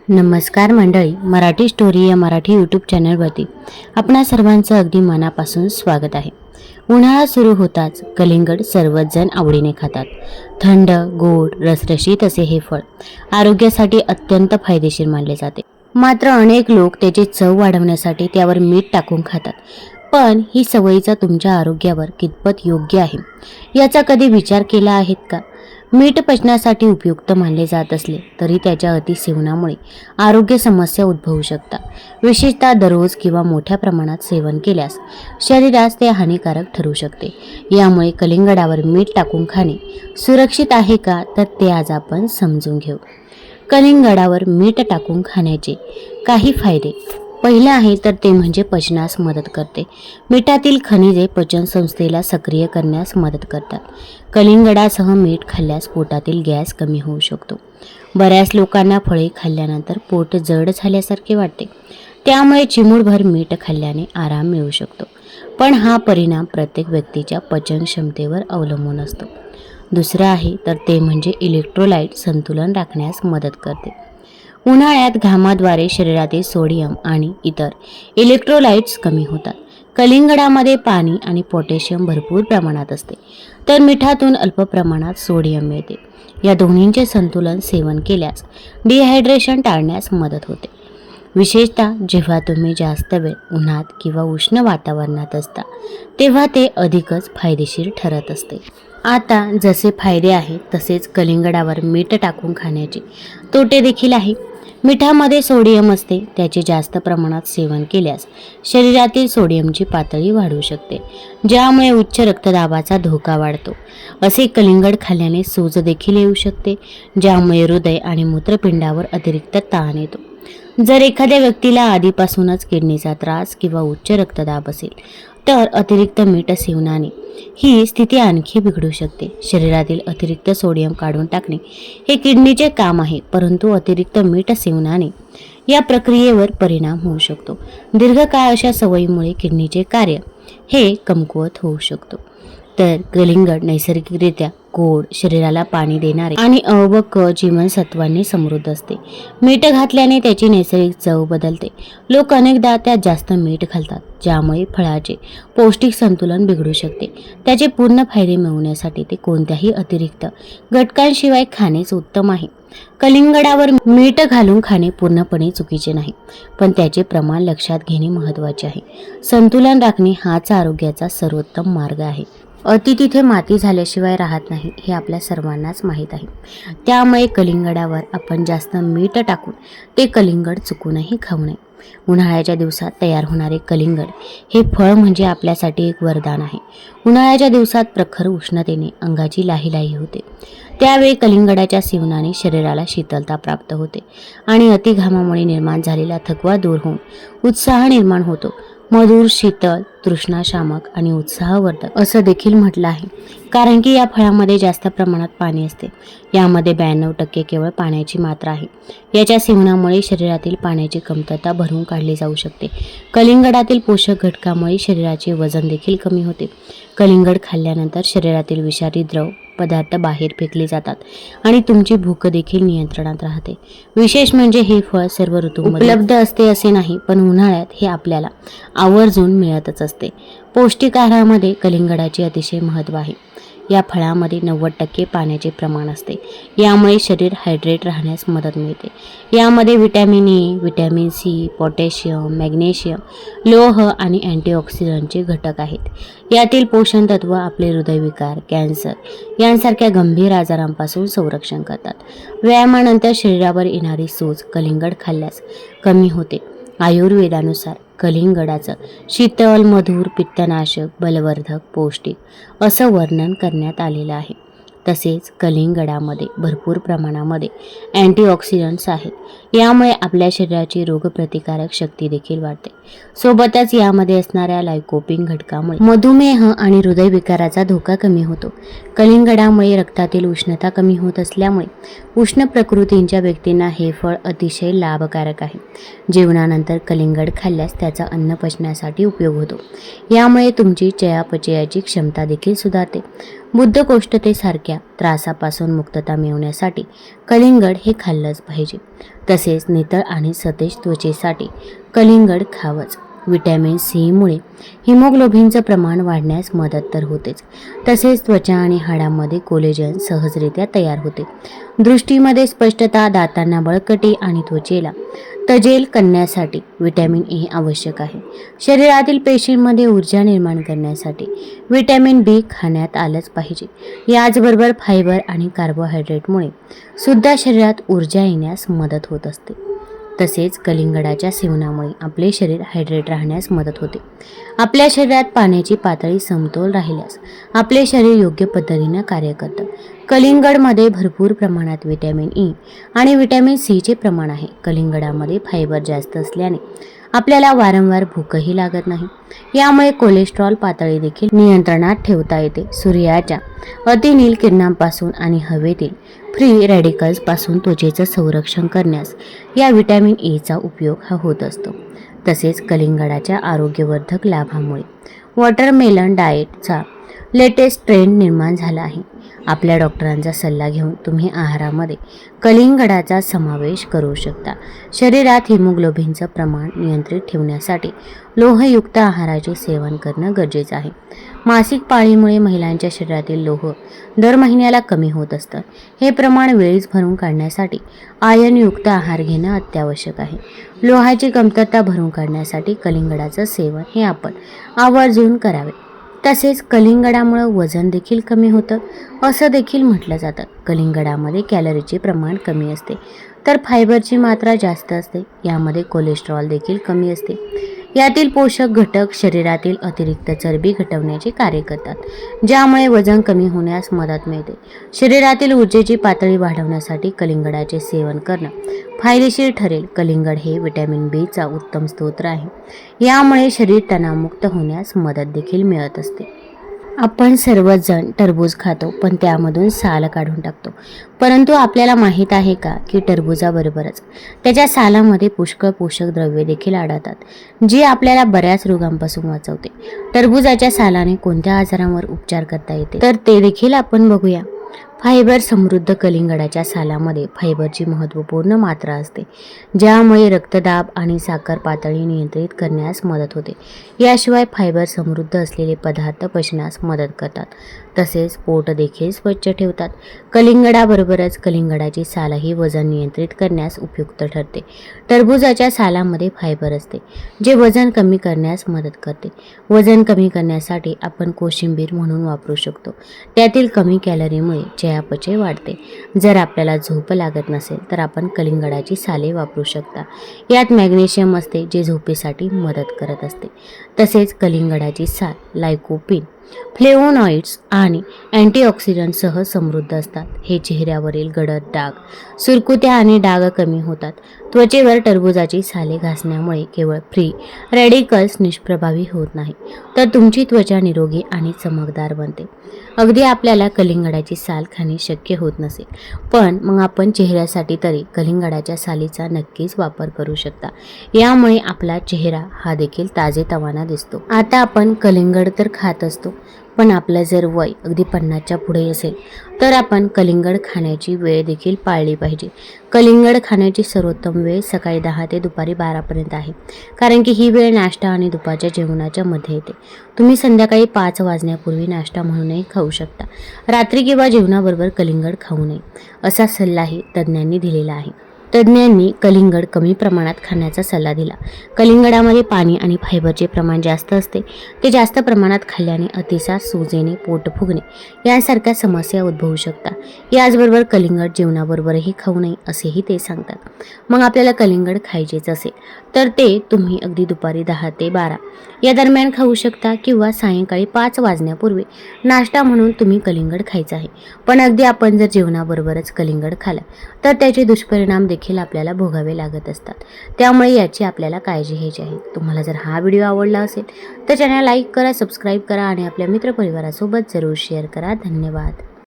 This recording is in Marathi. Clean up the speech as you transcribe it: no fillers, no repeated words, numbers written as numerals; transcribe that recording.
नमस्कार मंडळी, मराठी स्टोरी या मराठी यूट्यूब चॅनलवरती आपणा सर्वांचं अगदी मनापासून स्वागत आहे. उन्हाळा सुरू होताच कलिंगड सर्वच जण आवडीने खातात. थंड, गोड, रसरशीत असे हे फळ आरोग्यासाठी अत्यंत फायदेशीर मानले जाते. मात्र अनेक लोक त्याची चव वाढवण्यासाठी त्यावर मीठ टाकून खातात. पण ही सवयीचा तुमच्या आरोग्यावर कितपत योग्य आहे याचा कधी विचार केला आहेत का? मीठ पचनासाठी उपयुक्त मानले जात असले तरी त्याच्या अतिसेवनामुळे आरोग्य समस्या उद्भवू शकतात. विशेषतः दररोज किंवा मोठ्या प्रमाणात सेवन केल्यास शरीरास ते हानिकारक ठरू शकते. यामुळे कलिंगडावर मीठ टाकून खाणे सुरक्षित आहे का, तर ते आज आपण समजून घेऊ. कलिंगडावर मीठ टाकून खाण्याचे काही फायदे. पहिला आहे तर ते म्हणजे पचनास मदत करते. मिठातील खनिजे पचन संस्थेला सक्रिय करण्यास मदत करतात. कलिंगडासह मीठ खाल्ल्यास पोटातील गॅस कमी होऊ शकतो. बऱ्याच लोकांना फळे खाल्ल्यानंतर पोट जड झाल्यासारखे वाटते, त्यामुळे चिमूटभर मीठ खाल्ल्याने आराम मिळू शकतो. पण हा परिणाम प्रत्येक व्यक्तीच्या पचन क्षमतेवर अवलंबून असतो. दुसरं आहे तर ते म्हणजे इलेक्ट्रोलाइट संतुलन राखण्यास मदत करते. उन्हाळ्यात घामाद्वारे शरीरातील सोडियम आणि इतर इलेक्ट्रोलाइट्स कमी होतात. कलिंगडामध्ये पाणी आणि पोटॅशियम भरपूर प्रमाणात असते, तर मिठातून अल्प प्रमाणात सोडियम मिळते. या दोन्हींचे संतुलन सेवन केल्यास डिहायड्रेशन टाळण्यास मदत होते. विशेषतः जेव्हा तुम्ही जास्त वेळ उन्हात किंवा उष्ण वातावरणात असता तेव्हा ते अधिकच फायदेशीर ठरत असते. आता जसे फायदे आहेत तसेच कलिंगडावर मीठ टाकून खाण्याचे तोटे देखील आहे. मिठामध्ये सोडियम असते, त्याचे जास्त प्रमाणात सेवन केल्यास शरीरातील सोडियमची पातळी वाढू शकते, ज्यामुळे उच्च रक्तदाबाचा धोका वाढतो. असे कलिंगड खाल्ल्याने सूज देखील येऊ शकते, ज्यामुळे हृदय आणि मूत्रपिंडावर अतिरिक्त ताण येतो. जर एखाद्या व्यक्तीला आधीपासूनच किडनीचा त्रास किंवा उच्च रक्तदाब असेल तर अतिरिक्त मीठ सेवनाने ही स्थिती आणखी बिघडू शकते. शरीरातील अतिरिक्त सोडियम काढून टाकणे हे किडनीचे काम आहे, परंतु अतिरिक्त मीठ सेवनाने या प्रक्रियेवर परिणाम होऊ शकतो. दीर्घकाळ अशा सवयीमुळे किडनीचे कार्य हे कमकुवत होऊ शकतो. तर कलिंगड नैसर्गिकरित्या गोड, शरीराला पाणी देणारे आणि अ व क जीवनसत्वांनी समृद्ध असते. मीठ घातल्याने त्याची नैसर्गिक चव बदलते. लोक अनेकदा त्यात जास्त मीठ घालतात, ज्यामुळे फळाचे पौष्टिक संतुलन बिघडू शकते. त्याचे पूर्ण फायदे मिळवण्यासाठी ते कोणत्याही अतिरिक्त घटकांशिवाय खाणेच उत्तम आहे. कलिंगडावर मीठ घालून खाणे पूर्णपणे चुकीचे नाही, पण त्याचे प्रमाण लक्षात घेणे महत्त्वाचे आहे. संतुलन राखणे हाच आरोग्याचा सर्वोत्तम मार्ग आहे. अति तिथे माती झाल्याशिवाय राहत नाही हे आपल्या सर्वांनाच माहीत आहे. त्यामुळे कलिंगडावर आपण जास्त मीठ टाकून ते कलिंगड चुकूनही खाऊ नये. उन्हाळ्याच्या दिवसात तयार होणारे कलिंगड हे फळ म्हणजे आपल्यासाठी एक वरदान आहे. उन्हाळ्याच्या दिवसात प्रखर उष्णतेने अंगाची लाहीलाही होते, त्यावेळी कलिंगडाच्या सेवनाने शरीराला शीतलता प्राप्त होते आणि अतिघामामुळे निर्माण झालेला थकवा दूर होऊन उत्साह निर्माण होतो. मधुर, शीतल, तृष्णाशामक आणि उत्साहवर्धक असं देखील म्हटलं आहे, कारण की या फळामध्ये जास्त प्रमाणात पाणी असते. यामध्ये 92% केवळ पाण्याची मात्रा आहे. याच्या सेवनामुळे शरीरातील पाण्याची कमतरता भरून काढली जाऊ शकते. कलिंगडातील पोषक घटकामुळे शरीराचे वजन देखील कमी होते. कलिंगड खाल्ल्यानंतर शरीरातील विषारी द्रव पदार्थ बाहेर फेकले जातात आणि तुमची भूक देखील नियंत्रणात राहते. विशेष म्हणजे हे फळ सर्व ऋतूंमध्ये उपलब्ध असते असे नाही, पण उन्हाळ्यात हे आपल्याला आवर्जून मिळतच असते. पौष्टिक आहारामध्ये कलिंगडाचे अतिशय महत्त्व आहे. या फळामध्ये 90% पाण्याचे प्रमाण असते, यामुळे शरीर हायड्रेट राहण्यास मदत मिळते. यामध्ये vitamin A, vitamin C, potassium, magnesium, लोह आणि अँटीऑक्सिडंटचे घटक आहेत. यातील पोषण तत्व आपले हृदयविकार, कॅन्सर यांसारख्या गंभीर आजारांपासून संरक्षण करतात. व्यायामानंतर शरीरावर येणारी सूज कलिंगड खाल्ल्यास कमी होते. आयुर्वेदानुसार कलिंगडाचं शीतल, मधुर, पित्तनाशक, बलवर्धक, पौष्टिक असं वर्णन करण्यात आलेलं आहे. तसेच कलिंगडामध्ये भरपूर प्रमाणामध्ये अँटीऑक्सिडंट्स आहेत. यामुळे आपल्या शरीराची रोगप्रतिकारक शक्ती देखील वाढते. सोबतच यामध्ये असणाऱ्या लायकोपिन घटकामुळे मधुमेह आणि हृदयविकाराचा धोका कमी होतो. कलिंगडामुळे रक्तातील उष्णता कमी होत असल्यामुळे उष्ण प्रकृतींच्या व्यक्तींना हे फळ अतिशय लाभकारक आहे. जेवणानंतर कलिंगड खाल्ल्यास त्याचा अन्न पचण्यासाठी उपयोग होतो. यामुळे तुमची चयापचयाची क्षमता देखील सुधारते. बद्धकोष्ठतेसारख्या त्रासापासून मुक्तता मिळवण्यासाठी कलिंगड हे खाल्लंच पाहिजे. तसेच नितळ आणि सतेज त्वचेसाठी कलिंगड खावंच. व्हिटॅमिन सी मुळे हिमोग्लोबिनचं प्रमाण वाढण्यास मदत तर होतेच, तसेच त्वचा आणि हाडांमध्ये कोलेजन सहजरित्या तयार होते. दृष्टीमध्ये स्पष्टता, दातांना बळकटी आणि त्वचेला तजेल करण्यासाठी व्हिटॅमिन ए आवश्यक आहे. शरीरातील पेशींमध्ये ऊर्जा निर्माण करण्यासाठी व्हिटॅमिन बी खाण्यात आलंच पाहिजे. याचबरोबर फायबर आणि कार्बोहायड्रेटमुळे सुद्धा शरीरात ऊर्जा येण्यास मदत होत असते. तसेच कलिंगडाच्या सेवनामुळे आपले शरीर हायड्रेट राहण्यास मदत होते. आपल्या शरीरात पाण्याची पातळी समतोल राहिल्यास आपले शरीर योग्य पद्धतीने कार्य करतं. कलिंगडमध्ये भरपूर प्रमाणात व्हिटॅमिन ई आणि व्हिटॅमिन सीचे प्रमाण आहे. कलिंगडामध्ये फायबर जास्त असल्याने आपल्याला वारंवार भूकही लागत नाही. यामुळे कोलेस्ट्रॉल पातळी देखील नियंत्रणात ठेवता येते. सूर्याच्या अतिनील किरणांपासून आणि हवेतील फ्री रॅडिकल्सपासून त्वचेचं संरक्षण करण्यास या व्हिटॅमिन एचा उपयोग हा होत असतो. तसेच कलिंगडाच्या आरोग्यवर्धक लाभामुळे वॉटरमेलन डाएटचा लेटेस्ट ट्रेंड निर्माण झाला आहे. आपल्या डॉक्टरांचा सल्ला घेऊन तुम्ही आहारामध्ये कलिंगडाचा समावेश करू शकता. शरीरात हिमोग्लोबिनचं प्रमाण नियंत्रित ठेवण्यासाठी लोहयुक्त आहाराचे सेवन करणं गरजेचं आहे. मासिक पाळीमुळे महिलांच्या शरीरातील लोह दर महिन्याला कमी होत असतं. हे प्रमाण वेळीच भरून काढण्यासाठी आयर्नयुक्त आहार घेणं अत्यावश्यक आहे. लोहाची कमतरता भरून काढण्यासाठी कलिंगडाचं सेवन हे आपण आवर्जून करावे. तसेच कलिंगडामुळे वजन देखील कमी होतं असं देखील म्हटलं जातं. कलिंगडामध्ये कॅलरीचे प्रमाण कमी असते, तर फायबरची मात्रा जास्त असते. यामध्ये कोलेस्ट्रॉल देखील कमी असते. यातील पोषक घटक शरीरातील अतिरिक्त चरबी घटवण्याचे कार्य करतात, ज्यामुळे वजन कमी होण्यास मदत मिळते. शरीरातील ऊर्जेची पातळी वाढवण्यासाठी कलिंगडाचे सेवन करणं फायदेशीर ठरेल. कलिंगड हे व्हिटॅमिन बीचा उत्तम स्रोत आहे. यामुळे शरीर तणावमुक्त होण्यास मदत देखील मिळत असते. आपण सर्वच जण टरबूज खातो, पण त्यामधून साल काढून टाकतो. परंतु आपल्याला माहीत आहे का की टरबूजाबरोबरच त्याच्या सालामध्ये पुष्कळ पोषक द्रव्ये देखील आढळतात, जी आपल्याला बऱ्याच रोगांपासून वाचवते. टरबूजाच्या सालाने कोणत्या आजारांवर उपचार करता येते तर ते देखील आपण बघूया. फायबर समृद्ध कलिंगडाच्या सालामध्ये फायबरची महत्त्वपूर्ण मात्रा असते, ज्यामुळे रक्तदाब आणि साखर पातळी नियंत्रित करण्यास मदत होते. याशिवाय फायबर समृद्ध असलेले पदार्थ पचनास मदत करतात, तसेच पोट देखील स्वच्छ ठेवतात. कलिंगडाबरोबरच कलिंगडाची सालही वजन नियंत्रित करण्यास उपयुक्त ठरते. टरबूजाच्या सालामध्ये फायबर असते, जे वजन कमी करण्यास मदत करते. वजन कमी करण्यासाठी आपण कोशिंबीर म्हणून वापरू शकतो. त्यातील कमी कॅलरीमुळे चयापचय वाढते. जर आपल्याला झोप लागत नसेल तर आपण कलिंगडाची साले वापरू शकता. यात मॅग्नेशियम असते, जे झोपेसाठी मदत करत असते. तसेच कलिंगडाची साल लायकोपीन, फ्लेवोनॉइड्स आणि अँटीऑक्सिडंटसह समृद्ध असतात. हे चेहऱ्यावरील गडद डाग, सुरकुत्या आणि डाग कमी होतात. त्वचेवर टरबूजाची साले घासण्यामुळे केवळ फ्री रॅडिकल्स निष्प्रभावी होत नाही, तर तुमची त्वचा निरोगी आणि चमकदार बनते. अगदी आपल्याला कलिंगडाची साल खाणे शक्य होत नसेल, पण मग आपण चेहऱ्यासाठी तरी कलिंगडाच्या सालीचा नक्कीच वापर करू शकता. यामुळे आपला चेहरा हा देखील ताजेतवाना दिसतो. आता आपण कलिंगड तर खात असतो, पण आपलं जर वय अगदी 50च्या पुढे असेल तर आपण कलिंगड खाण्याची वेळ देखील पाळली पाहिजे. कलिंगड खाण्याची सर्वोत्तम वेळ सकाळी 10 ते दुपारी 12 पर्यंत आहे, कारण की ही वेळ नाश्ता आणि दुपारच्या जेवणाच्या मध्ये येते. तुम्ही संध्याकाळी 5 वाजण्यापूर्वी नाश्ता म्हणूनही खाऊ शकता. रात्री किंवा जेवणाबरोबर कलिंगड खाऊ नये असा सल्लाही तज्ज्ञांनी दिलेला आहे. तज्ज्ञांनी कलिंगड कमी प्रमाणात खाण्याचा सल्ला दिला. कलिंगडामध्ये पाणी आणि फायबरचे प्रमाण जास्त असते. ते जास्त प्रमाणात खाल्ल्याने अतिसार, सूज येणे, पोट फुगणे यांसारख्या समस्या उद्भवू शकतात. याचबरोबर कलिंगड जेवणाबरोबरही खाऊ नये असेही ते सांगतात. मग आपल्याला कलिंगड खायचेच असेल तर ते तुम्ही अगदी दुपारी 10 ते 12 या दरम्यान खाऊ शकता, किंवा सायंकाळी 5 वाजण्यापूर्वी नाश्ता म्हणून तुम्ही कलिंगड खायचं आहे. पण अगदी आपण जर जेवणाबरोबरच कलिंगड खाल्लं तर त्याचे दुष्परिणाम देखील आपल्याला भोगावे लागत असतात. त्यामुळे याची आपल्याला काळजी घ्यायची आहे. तुम्हाला जर हा व्हिडिओ आवडला असेल तर चॅनल लाईक करा, सबस्क्राईब करा आणि आपल्या मित्रपरिवारासोबत जरूर शेअर करा. धन्यवाद.